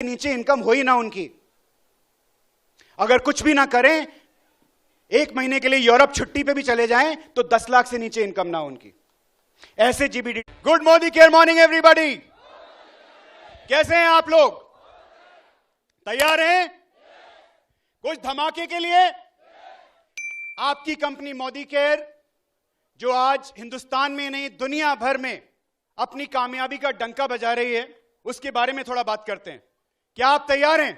नीचे इनकम हो ही ना उनकी, अगर कुछ भी ना करें, 1 महीने के लिए यूरोप छुट्टी पे भी चले जाएं तो 10 लाख से नीचे इनकम ना उनकी, ऐसे GBD. Good Modi care morning everybody, कैसे हैं आप लोग? तैयार हैं कुछ धमाके के लिए? आपकी कंपनी मोदी केयर जो आज हिंदुस्तान में नहीं दुनिया भर में अपनी कामयाबी का डंका बजा रही है, उसके बारे में थोड़ा बात करते हैं। क्या आप तैयार हैं?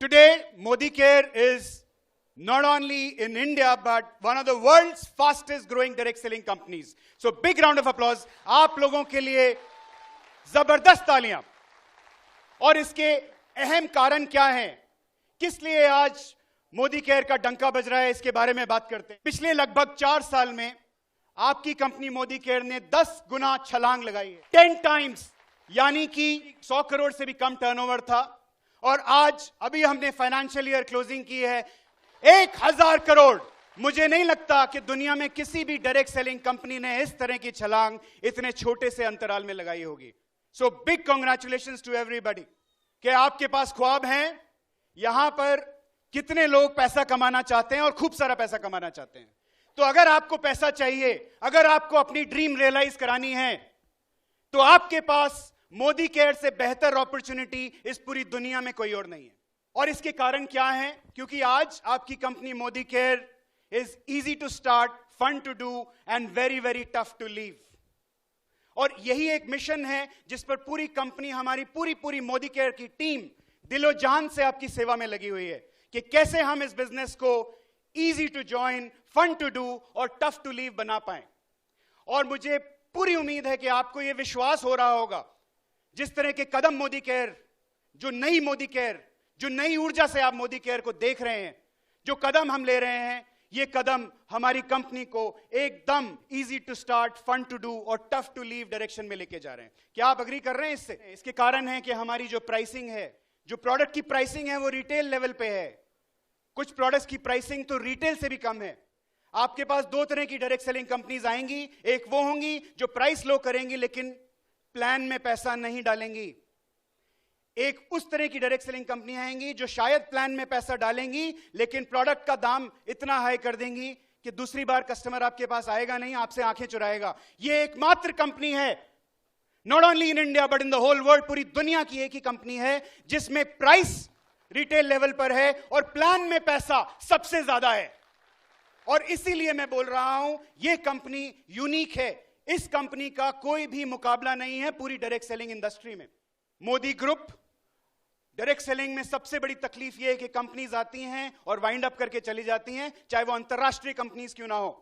Today Modi care is not only in India but one of the world's fastest growing direct selling companies. So big round of applause आप लोगों के लिए, जबरदस्त तालियां। और इसके अहम कारण क्या हैं, किस लिए आज मोदी केयर का डंका बज रहा है, इसके बारे में बात करते हैं। पिछले लगभग 4 साल में आपकी कंपनी मोदी केयर ने 10 गुना छलांग लगाई है, 10 टाइम्स, यानी कि 100 करोड़ से भी कम टर्नओवर था और आज अभी हमने फाइनेंशियल ईयर क्लोजिंग की है 1000 करोड़। मुझे नहीं लगता कि दुनिया में किसी भी डायरेक्ट सेलिंग कंपनी ने इस तरह की छलांग इतने छोटे से अंतराल में लगाई होगी। So big congratulations to everybody कि आपके पास ख्वाब हैं। यहां पर कितने लोग पैसा कमाना चाहते हैं और खूब सारा पैसा कमाना चाहते हैं। तो अगर आपको पैसा चाहिए, अगर आपको अपनी ड्रीम रियलाइज करानी है, तो आपके पास मोदी केयर से बेहतर अपॉर्चुनिटी इस पूरी दुनिया में कोई और नहीं है। और इसके कारण क्या है? क्योंकि आज आपकी company Modi care is easy to start, fun to do and very very tough to leave. और यही एक मिशन है जिस पर पूरी कंपनी, हमारी पूरी मोदी केयर की टीम दिलो जान से आपकी सेवा में लगी हुई है कि कैसे हम इस बिजनेस को easy to join, fun to do और टफ टू लीव बना पाए। और मुझे पूरी उम्मीद है कि आपको यह विश्वास हो रहा होगा, जिस तरह के कदम मोदी केयर, जो नई मोदी केयर, जो नई ऊर्जा से आप मोदी केयर को देख रहे हैं, जो कदम हम ले रहे हैं, ये कदम हमारी कंपनी को एकदम easy to start, fun to do और टफ टू लीव डायरेक्शन में लेके जा रहे हैं। क्या आप एग्री कर रहे हैं इससे? इसके कारण है कि हमारी जो प्राइसिंग है, जो प्रोडक्ट की प्राइसिंग है, वो रिटेल लेवल पे है। कुछ प्रोडक्ट्स की प्राइसिंग तो रिटेल से भी कम है। आपके पास 2 तरह की डायरेक्ट सेलिंग कंपनीज आएंगी, एक वो होंगी जो प्राइस लो करेंगी लेकिन प्लान में पैसा नहीं डालेंगी। एक उस तरह की डायरेक्ट सेलिंग कंपनी आएंगी जो शायद प्लान में पैसा डालेंगी लेकिन प्रोडक्ट का दाम इतना हाई कर देंगी कि दूसरी बार कस्टमर आपके पास आएगा नहीं, आपसे आंखें चुराएगा। ये एकमात्र कंपनी है, not only in India but in the whole world, पूरी दुनिया की एक ही कंपनी है जिसमें प्राइस रिटेल लेवल पर है और प्लान में पैसा सबसे ज्यादा है। और इसीलिए मैं बोल रहा हूं, यह कंपनी यूनिक है। इस कंपनी का कोई भी मुकाबला नहीं है पूरी डायरेक्ट सेलिंग इंडस्ट्री में। मोदी ग्रुप डायरेक्ट सेलिंग में सबसे बड़ी तकलीफ यह है कि कंपनीज आती हैं और वाइंड अप करके चली जाती हैं, चाहे वो अंतरराष्ट्रीय कंपनीज क्यों ना हो।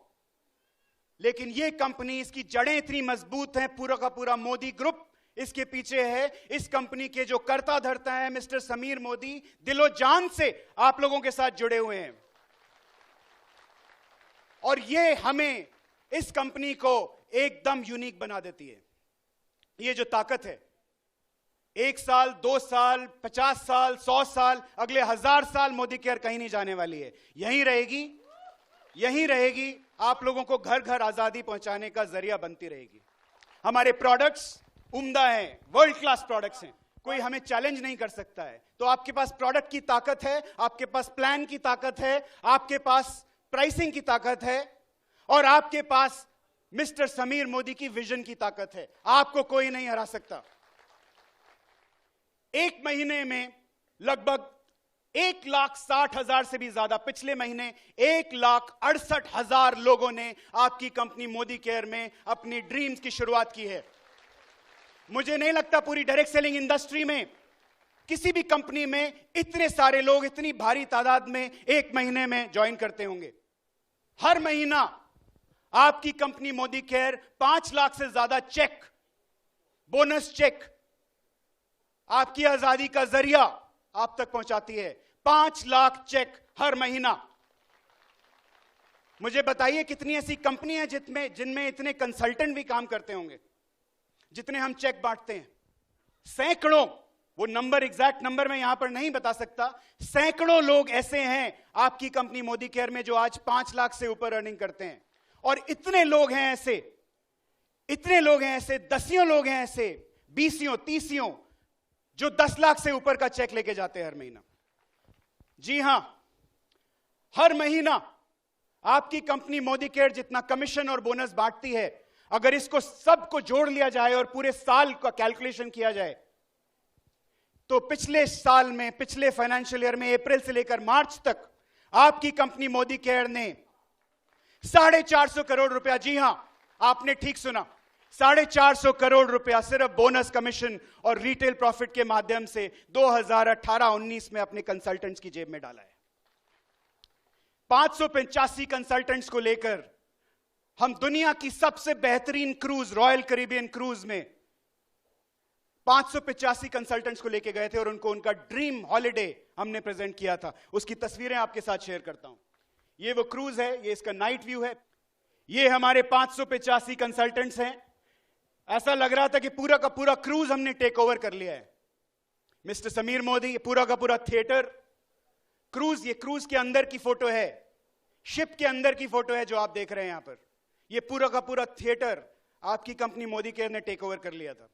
लेकिन यह कंपनी, इसकी जड़ें इतनी मजबूत हैं, पूरा का पूरा मोदी ग्रुप इसके पीछे है। इस कंपनी के जो कर्ता धर्ता है मिस्टर समीर मोदी, दिलो जान से आप लोगों के साथ जुड़े हुए हैं। और यह हमें, इस कंपनी को एकदम यूनिक बना देती है। यह जो ताकत है, 1 साल, 2 साल, 50 साल, 100 साल, अगले 1000 साल मोदी केयर कहीं नहीं जाने वाली है, यहीं रहेगी, यहीं रहेगी। आप लोगों को घर घर आजादी पहुंचाने का जरिया बनती रहेगी। हमारे प्रोडक्ट्स उम्दा हैं, वर्ल्ड क्लास प्रोडक्ट्स हैं, कोई हमें चैलेंज नहीं कर सकता है। तो आपके पास प्रोडक्ट की ताकत है, आपके पास प्लान की ताकत है, आपके पास प्राइसिंग की ताकत है और आपके पास मिस्टर समीर मोदी की विजन की ताकत है। आपको कोई नहीं हरा सकता। 1 महीने में लगभग 1,60,000 से भी ज्यादा, पिछले महीने 1,68,000 लोगों ने आपकी कंपनी मोदी केयर में अपनी ड्रीम्स की शुरुआत की है। मुझे नहीं लगता पूरी डायरेक्ट सेलिंग इंडस्ट्री में किसी भी कंपनी में इतने सारे लोग इतनी भारी तादाद में 1 महीने में ज्वाइन करते होंगे। हर महीना आपकी कंपनी मोदी केयर 5 लाख से ज्यादा चेक, बोनस चेक, आपकी आजादी का जरिया आप तक पहुंचाती है। 5 लाख चेक हर महीना। मुझे बताइए कितनी ऐसी कंपनी है जिनमें इतने कंसल्टेंट भी काम करते होंगे जितने हम चेक बांटते हैं? सैकड़ों, वो नंबर, एग्जैक्ट नंबर मैं यहां पर नहीं बता सकता, सैकड़ों लोग ऐसे हैं आपकी कंपनी मोदी केयर में जो आज 5 लाख से ऊपर अर्निंग करते हैं। और इतने लोग हैं ऐसे, इतने लोग हैं ऐसे, दसियों लोग हैं ऐसे, 20, 30 जो 10 लाख से ऊपर का चेक लेके जाते हैं हर महीना। जी हां, हर महीना आपकी कंपनी मोदी केयर जितना कमीशन और बोनस बांटती है, अगर इसको सबको जोड़ लिया जाए और पूरे साल का कैलकुलेशन किया जाए तो पिछले साल में, पिछले फाइनेंशियल ईयर में अप्रैल से लेकर मार्च तक आपकी कंपनी मोदी केयर ने 450 करोड़ रुपया, जी हां आपने ठीक सुना, 450 करोड़ रुपया सिर्फ बोनस, कमीशन और रिटेल प्रॉफिट के माध्यम से 2018-19 में अपने कंसल्टेंट्स की जेब में डाला है। 585 कंसल्टेंट्स को लेकर हम दुनिया की सबसे बेहतरीन क्रूज, रॉयल कैरिबियन क्रूज में 585 कंसल्टेंट्स को लेकर गए थे और उनको उनका ड्रीम हॉलिडे हमने प्रेजेंट किया था। उसकी तस्वीरें आपके साथ शेयर करता हूं। ये वो क्रूज है, ये इसका नाइट व्यू है। ये हमारे 585 कंसल्टेंट्स हैं। ऐसा लग रहा था कि पूरा का पूरा क्रूज हमने टेक ओवर कर लिया है। मिस्टर समीर मोदी, ये पूरा का पूरा थिएटर क्रूज, ये क्रूज के अंदर की फोटो है, शिप के अंदर की फोटो है जो आप देख रहे हैं यहां पर। ये पूरा का पूरा थिएटर आपकी कंपनी मोदी केयर ने टेक ओवर कर लिया था।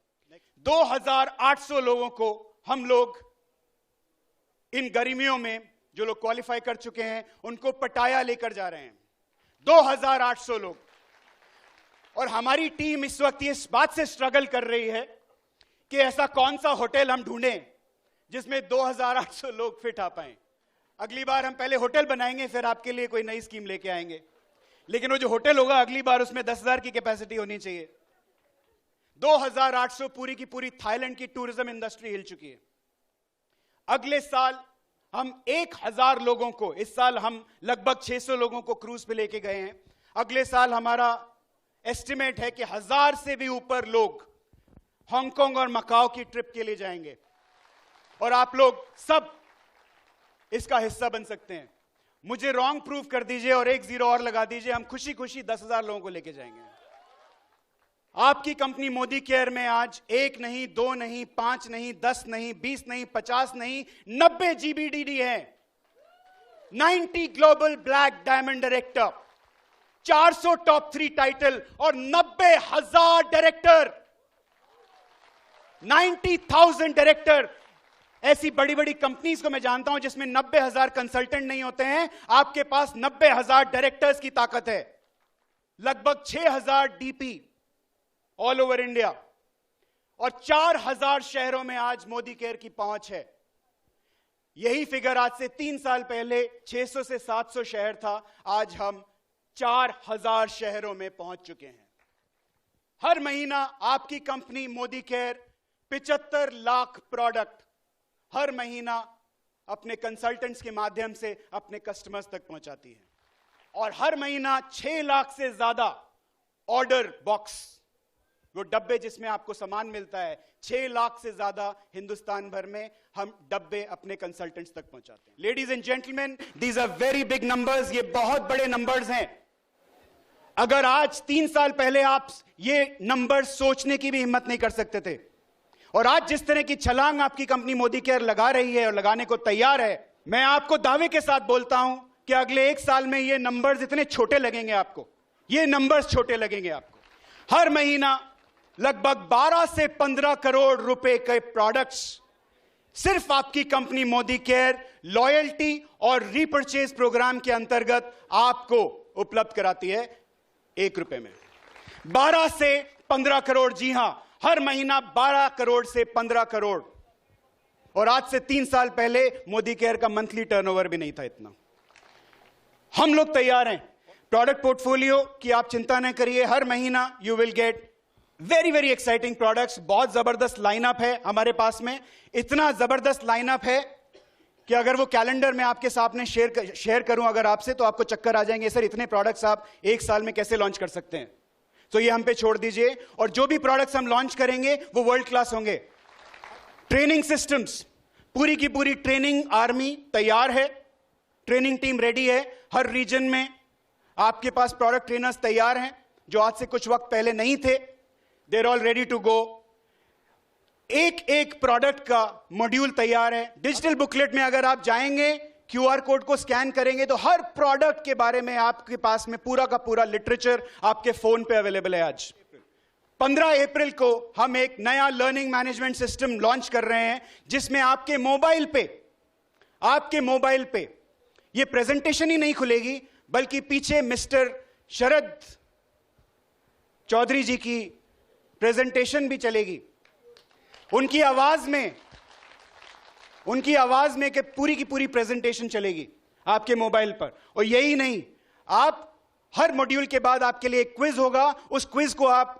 2800 लोगों को हम लोग इन गर्मियों में, जो लोग क्वालिफाई कर चुके हैं, उनको पटाया लेकर जा रहे हैं। 2800 लोग। और हमारी टीम इस वक्त इस बात से स्ट्रगल कर रही है कि ऐसा कौन सा होटल हम ढूंढें जिसमें 2800 लोग फिट आ पाएं। अगली बार हम पहले होटल बनाएंगे, फिर आपके लिए कोई नई स्कीम लेके आएंगे। लेकिन वो जो होटल होगा अगली बार, उसमें 10,000 की कैपेसिटी होनी चाहिए। 2800, पूरी की पूरी थाईलैंड की टूरिज्म इंडस्ट्री हिल चुकी है। अगले साल हम 1000 लोगों को, इस साल हम लगभग 600 लोगों को क्रूज पे लेके गए हैं। अगले साल हमारा एस्टिमेट है कि 1000 से भी ऊपर लोग हांगकांग और मकाओ की ट्रिप के लिए जाएंगे और आप लोग सब इसका हिस्सा बन सकते हैं। मुझे रॉन्ग प्रूव कर दीजिए और 1 0 और लगा दीजिए, हम खुशी खुशी 10,000 लोगों को लेके जाएंगे। आपकी कंपनी मोदी केयर में आज 1 नहीं, 2 नहीं, 5 नहीं, 10 नहीं, 20 नहीं, 50 नहीं, 90 GBDD है। 90 global black diamond director, 400 top 3 title और 90,000 डायरेक्टर, 90,000 डायरेक्टर। ऐसी बड़ी बड़ी कंपनीज को मैं जानता हूं जिसमें 90,000 कंसल्टेंट नहीं होते हैं। आपके पास 90,000 डायरेक्टर्स की ताकत है। लगभग 6,000 DP ऑल ओवर इंडिया और 4,000 शहरों में आज मोदी केयर की पहुंच है। यही फिगर आज से 3 साल पहले 600 से 700 शहर था। आज हम 4,000 शहरों में पहुंच चुके हैं। हर महीना आपकी company Modi care 75 lakh product हर महीना अपने कंसल्टेंट्स के माध्यम से अपने कस्टमर्स तक पहुंचाती है। और हर महीना 6 लाख से ज्यादा ऑर्डर बॉक्स, वो डब्बे जिसमें आपको सामान मिलता है, 6 लाख से ज्यादा हिंदुस्तान भर में हम डब्बे अपने कंसल्टेंट्स तक पहुंचाते हैं। Ladies and gentleman, these are very big numbers. ये बहुत बड़े नंबर्स हैं। अगर आज 3 साल पहले आप ये नंबर्स सोचने की भी हिम्मत नहीं कर सकते थे, और आज जिस तरह की छलांग आपकी कंपनी मोदी केयर लगा रही है और लगाने को तैयार है, मैं आपको दावे के साथ बोलता हूं कि अगले 1 साल में ये नंबर्स इतने छोटे लगेंगे आपको, ये नंबर्स छोटे लगेंगे आपको। हर महीना लगभग 12 से 15 करोड़ रुपए के प्रोडक्ट्स सिर्फ आपकी कंपनी मोदी केयर लॉयल्टी और रीपर्चेज प्रोग्राम के अंतर्गत आपको उपलब्ध कराती है 1 रुपए में। 12 से 15 करोड़, जी हां, हर महीना 12 करोड़ से 15 करोड़। और आज से 3 साल पहले मोदी केयर का मंथली टर्नओवर भी नहीं था इतना। हम लोग तैयार हैं। प्रोडक्ट पोर्टफोलियो की आप चिंता न करिए। हर महीना you will get very very exciting products. बहुत जबरदस्त लाइनअप है हमारे पास में। इतना जबरदस्त लाइनअप है कि अगर वो कैलेंडर में आपके सामने शेयर करूं अगर आपसे, तो आपको चक्कर आ जाएंगे, सर इतने प्रोडक्ट्स आप 1 साल में कैसे लॉन्च कर सकते हैं। तो ये हम पे छोड़ दीजिए। और जो भी प्रोडक्ट्स हम लॉन्च करेंगे वो वर्ल्ड क्लास होंगे। ट्रेनिंग सिस्टम्स, पूरी की पूरी ट्रेनिंग आर्मी तैयार है, ट्रेनिंग टीम रेडी है। हर रीजन में आपके पास प्रोडक्ट ट्रेनर्स तैयार हैं जो आज से कुछ वक्त पहले नहीं थे। They are all ready to go. एक एक प्रोडक्ट का मॉड्यूल तैयार है। डिजिटल बुकलेट में अगर आप जाएंगे, QR कोड को स्कैन करेंगे तो हर प्रोडक्ट के बारे में आपके पास में पूरा का पूरा लिटरेचर आपके फोन पे अवेलेबल है। आज 15 अप्रैल को हम एक नया लर्निंग मैनेजमेंट सिस्टम लॉन्च कर रहे हैं, जिसमें आपके मोबाइल पे ये प्रेजेंटेशन ही नहीं खुलेगी, बल्कि पीछे मिस्टर शरद चौधरी जी की प्रेजेंटेशन भी चलेगी। उनकी आवाज में कि पूरी की पूरी प्रेजेंटेशन चलेगी आपके मोबाइल पर। और यही नहीं, आप हर मॉड्यूल के बाद आपके लिए एक क्विज होगा। उस क्विज को आप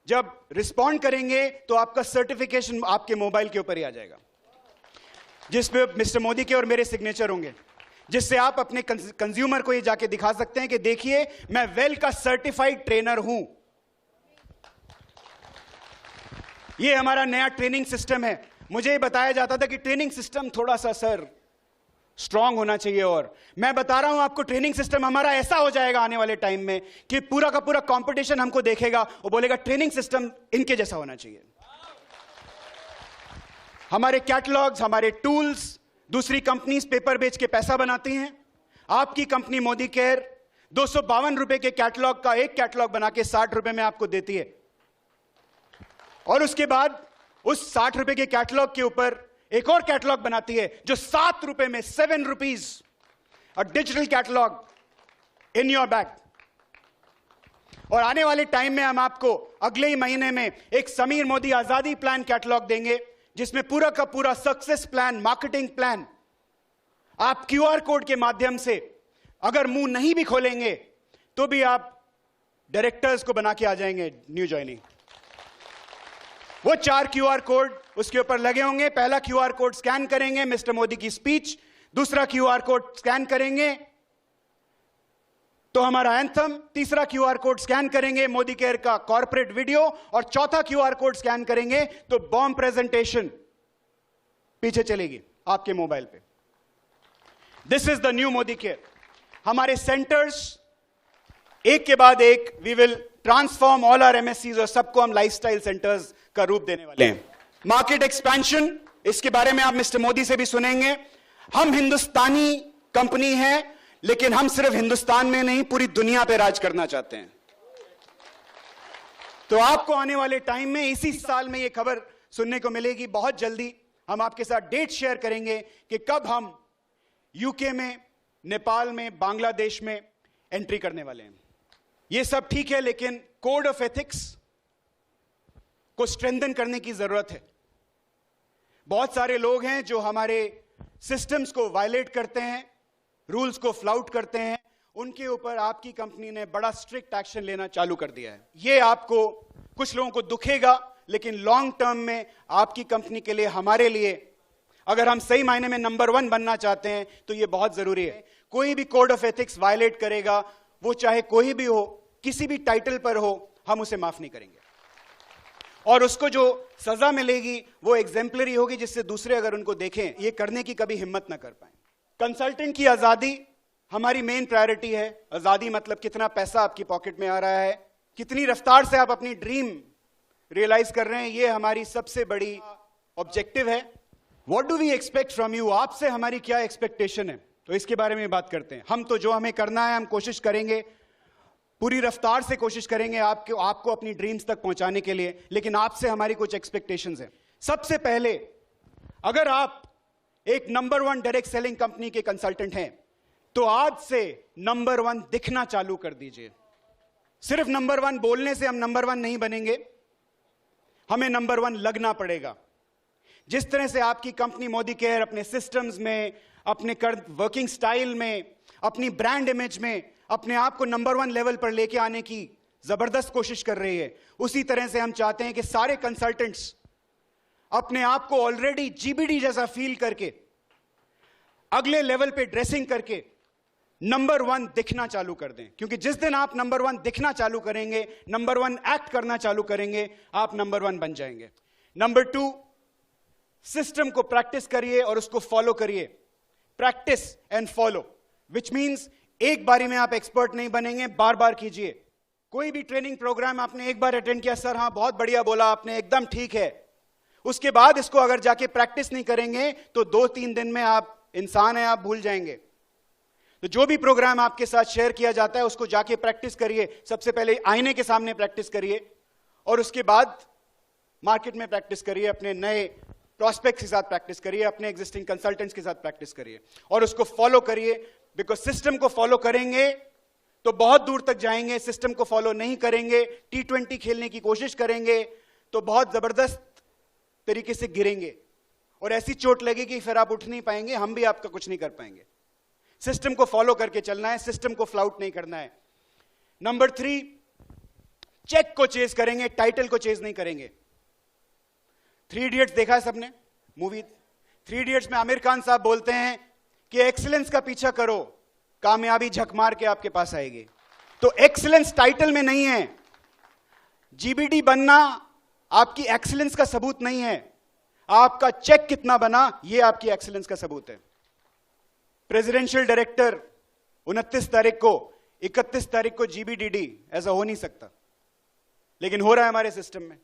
जब रिस्पॉन्ड करेंगे तो आपका सर्टिफिकेशन आपके मोबाइल के ऊपर ही आ जाएगा, जिस पे मिस्टर मोदी के और मेरे सिग्नेचर होंगे, जिससे आप अपने कंज्यूमर को ये जाके दिखा सकते हैं कि देखिए मैं वेल का सर्टिफाइड ट्रेनर हूं। ये हमारा नया ट्रेनिंग सिस्टम है। मुझे बताया जाता था कि ट्रेनिंग सिस्टम थोड़ा सा सर स्ट्रांग होना चाहिए, और मैं बता रहा हूं आपको ट्रेनिंग सिस्टम हमारा ऐसा हो जाएगा आने वाले टाइम में कि पूरा का पूरा कंपटीशन हमको देखेगा और बोलेगा ट्रेनिंग सिस्टम इनके जैसा होना चाहिए। हमारे कैटलॉग्स, हमारे टूल्स दूसरी कंपनीज पेपर बेच के पैसा बनाती हैं। आपकी कंपनी मोदी केयर 252 रुपए के कैटलॉग का एक कैटलॉग बना के 60 रुपए में आपको देती है, और उसके बाद उस 60 रुपए के कैटलॉग के ऊपर एक और कैटलॉग बनाती है जो 7 रुपए में, 7 rupees, a digital catalogue in your bag. और आने वाले टाइम में हम आपको अगले ही महीने में एक समीर मोदी आजादी प्लान कैटलॉग देंगे, जिसमें पूरा का पूरा सक्सेस प्लान, मार्केटिंग प्लान आप क्यूआर कोड के माध्यम से, अगर मुंह नहीं भी खोलेंगे तो भी आप डायरेक्टर्स को बना के आ जाएंगे न्यू ज्वाइनिंग। वो 4 क्यूआर कोड उसके ऊपर लगे होंगे। पहला क्यूआर कोड स्कैन करेंगे मिस्टर मोदी की स्पीच, दूसरा क्यूआर कोड स्कैन करेंगे तो हमारा एंथम, तीसरा क्यूआर कोड स्कैन करेंगे मोदी केयर का कॉर्पोरेट वीडियो, और चौथा क्यूआर कोड स्कैन करेंगे तो बॉम्ब प्रेजेंटेशन पीछे चलेगी आपके मोबाइल पे। This is the new Modi care. हमारे सेंटर्स एक के बाद एक, we will transform all our MSCs, और सबको हम लाइफस्टाइल सेंटर्स का रूप देने वाले हैं। मार्केट एक्सपेंशन, इसके बारे में आप मिस्टर मोदी से भी सुनेंगे। हम हिंदुस्तानी कंपनी हैं, लेकिन हम सिर्फ हिंदुस्तान में नहीं पूरी दुनिया पे राज करना चाहते हैं। तो आपको आने वाले टाइम में, इसी साल में, यह खबर सुनने को मिलेगी। बहुत जल्दी हम आपके साथ डेट शेयर करेंगे कि कब हम यूके में, नेपाल में, बांग्लादेश में एंट्री करने वाले हैं। यह सब ठीक है, लेकिन कोड ऑफ एथिक्स को स्ट्रेंथन करने की जरूरत है। बहुत सारे लोग हैं जो हमारे सिस्टम्स को वायलेट करते हैं, रूल्स को फ्लाउट करते हैं। उनके ऊपर आपकी कंपनी ने बड़ा स्ट्रिक्ट एक्शन लेना चालू कर दिया है। यह आपको, कुछ लोगों को दुखेगा, लेकिन लॉन्ग टर्म में आपकी कंपनी के लिए, हमारे लिए, अगर हम सही मायने में नंबर 1 बनना चाहते हैं तो यह बहुत जरूरी है। कोई भी कोड ऑफ एथिक्स वायलेट करेगा, वो चाहे कोई भी हो, किसी भी टाइटल पर हो, हम उसे माफ नहीं करेंगे, और उसको जो सजा मिलेगी वो एग्जेम्पलरी होगी, जिससे दूसरे अगर उनको देखें ये करने की कभी हिम्मत ना कर पाए। कंसल्टेंट की आजादी हमारी मेन प्रायोरिटी है। आजादी मतलब कितना पैसा आपकी पॉकेट में आ रहा है, कितनी रफ्तार से आप अपनी ड्रीम रियलाइज कर रहे हैं, ये हमारी सबसे बड़ी ऑब्जेक्टिव है। What do we expect from you, आपसे हमारी क्या एक्सपेक्टेशन है, तो इसके बारे में बात करते हैं। हम तो जो हमें करना है हम कोशिश करेंगे, पूरी रफ्तार से कोशिश करेंगे आपको अपनी ड्रीम्स तक पहुंचाने के लिए, लेकिन आपसे हमारी कुछ एक्सपेक्टेशंस हैं। सबसे पहले, अगर आप एक नंबर 1 डायरेक्ट सेलिंग कंपनी के कंसल्टेंट हैं तो आज से नंबर 1 दिखना चालू कर दीजिए। सिर्फ नंबर 1 बोलने से हम नंबर 1 नहीं बनेंगे, हमें नंबर 1 लगना पड़ेगा। जिस तरह से आपकी कंपनी मोदी केयर अपने सिस्टम्स में, अपने वर्किंग स्टाइल में, अपनी ब्रांड इमेज में अपने आप को नंबर 1 लेवल पर लेके आने की जबरदस्त कोशिश कर रही है, उसी तरह से हम चाहते हैं कि सारे कंसल्टेंट्स अपने आप को ऑलरेडी जीबीडी जैसा फील करके, अगले लेवल पे ड्रेसिंग करके नंबर 1 दिखना चालू कर दें। क्योंकि जिस दिन आप नंबर 1 दिखना चालू करेंगे, नंबर 1 एक्ट करना चालू करेंगे, आप नंबर 1 बन जाएंगे। नंबर 2, सिस्टम को प्रैक्टिस करिए और उसको फॉलो करिए। Practice and follow, which means एक बारी में आप एक्सपर्ट नहीं बनेंगे, बार बार कीजिए। कोई भी ट्रेनिंग प्रोग्राम आपने एक बार अटेंड किया, सर हाँ बहुत बढ़िया बोला आपने, एकदम ठीक है, उसके बाद इसको अगर जाके प्रैक्टिस नहीं करेंगे तो 2-3 दिन में आप, इंसान है आप, भूल जाएंगे। तो जो भी प्रोग्राम आपके साथ शेयर किया जाता है उसको जाके प्रैक्टिस करिए। सबसे पहले आईने के सामने प्रैक्टिस करिए, और उसके बाद मार्केट में प्रैक्टिस करिए, अपने नए प्रॉस्पेक्ट्स के साथ प्रैक्टिस करिए, अपने एग्जिस्टिंग कंसल्टेंट्स के साथ प्रैक्टिस करिए और उसको फॉलो करिए। बिकॉज सिस्टम को फॉलो करेंगे तो बहुत दूर तक जाएंगे, सिस्टम को फॉलो नहीं करेंगे, T20 खेलने की कोशिश करेंगे तो बहुत जबरदस्त तरीके से गिरेंगे और ऐसी चोट लगेगी फिर आप उठ नहीं पाएंगे, हम भी आपका कुछ नहीं कर पाएंगे। सिस्टम को फॉलो करके चलना है, सिस्टम को फ्लाउट नहीं करना है। नंबर 3, चेक को चेज करेंगे, टाइटल को चेज नहीं करेंगे। 3 इडियट्स देखा है सबने मूवी? 3 इडियट्स में आमिर खान साहब बोलते हैं कि एक्सीलेंस का पीछा करो, कामयाबी झक मार के आपके पास आएगी। तो एक्सीलेंस टाइटल में नहीं है। जीबीडी बनना आपकी एक्सीलेंस का सबूत नहीं है, आपका चेक कितना बना यह आपकी एक्सीलेंस का सबूत है। प्रेसिडेंशियल डायरेक्टर 29 तारीख को, 31 तारीख को जीबीडीडी ऐसा हो नहीं सकता, लेकिन हो रहा है हमारे सिस्टम में।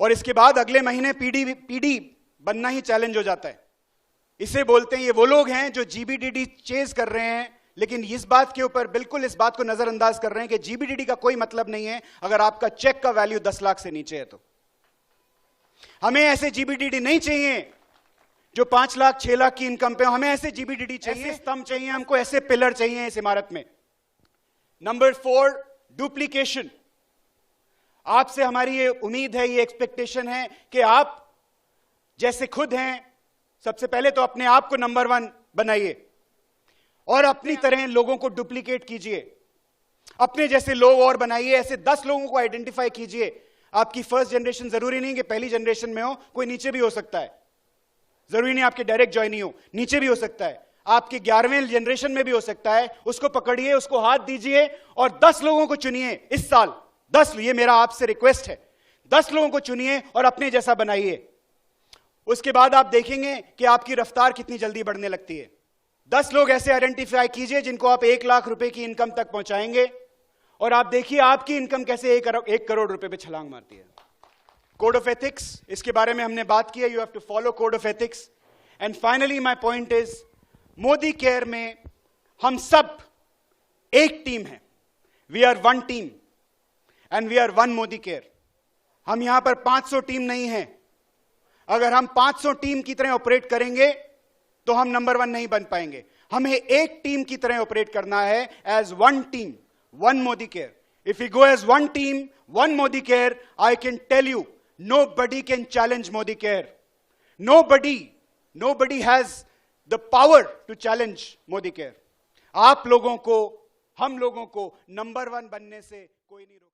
और इसके बाद अगले महीने पीडी बनना ही चैलेंज हो जाता है। इसे बोलते हैं, ये वो लोग हैं जो जीबीडीडी चेज कर रहे हैं, लेकिन इस बात के ऊपर बिल्कुल इस बात को नजरअंदाज कर रहे हैं कि जीबीडीडी का कोई मतलब नहीं है अगर आपका चेक का वैल्यू 10 लाख से नीचे है। तो हमें ऐसे जीबीडीडी नहीं चाहिए जो 5 लाख 6 लाख की इनकम पे हो। हमें ऐसे जीबीडीडी चाहिए, स्तंभ चाहिए, हमको ऐसे पिलर चाहिए इस इमारत में। Number 4, duplication. आपसे हमारी ये उम्मीद है, ये एक्सपेक्टेशन है कि आप जैसे खुद हैं, सबसे पहले तो अपने आप को नंबर 1 बनाइए और अपनी तरह लोगों को डुप्लीकेट कीजिए। अपने जैसे लोग और बनाइए, ऐसे 10 लोगों को आइडेंटिफाई कीजिए। आपकी फर्स्ट जनरेशन जरूरी नहीं कि पहली जनरेशन में हो, कोई नीचे भी हो सकता है। जरूरी नहीं आपके डायरेक्ट ज्वाइन ही हो, नीचे भी हो सकता है, आपके 11वें जनरेशन में भी हो सकता है। उसको पकड़िए, उसको हाथ दीजिए और 10 लोगों को चुनिए इस साल। 10, ये मेरा आपसे रिक्वेस्ट है, 10 लोगों को चुनिए और अपने जैसा बनाइए। उसके बाद आप देखेंगे कि आपकी रफ्तार कितनी जल्दी बढ़ने लगती है। 10 लोग ऐसे आइडेंटिफाई कीजिए जिनको आप 1 लाख रुपए की इनकम तक पहुंचाएंगे और आप देखिए आपकी इनकम कैसे 1 करोड़ रुपए पे छलांग मारती है। कोड ऑफ एथिक्स, इसके बारे में हमने बात की है। You have to follow code of ethics. And finally my point is, Modicare में हम सब एक टीम है। We are 1 team and we are 1 Modicare. हम यहां पर 500 टीम नहीं है। अगर हम 500 टीम की तरह ऑपरेट करेंगे तो हम नंबर 1 नहीं बन पाएंगे। हमें एक टीम की तरह ऑपरेट करना है, as 1 team 1 Modicare. If you go as 1 team 1 Modicare, I can tell you nobody can challenge Modi care. Nobody has the power to challenge Modi care. आप लोगों को, हम लोगों को नंबर 1 बनने से कोई नहीं रोक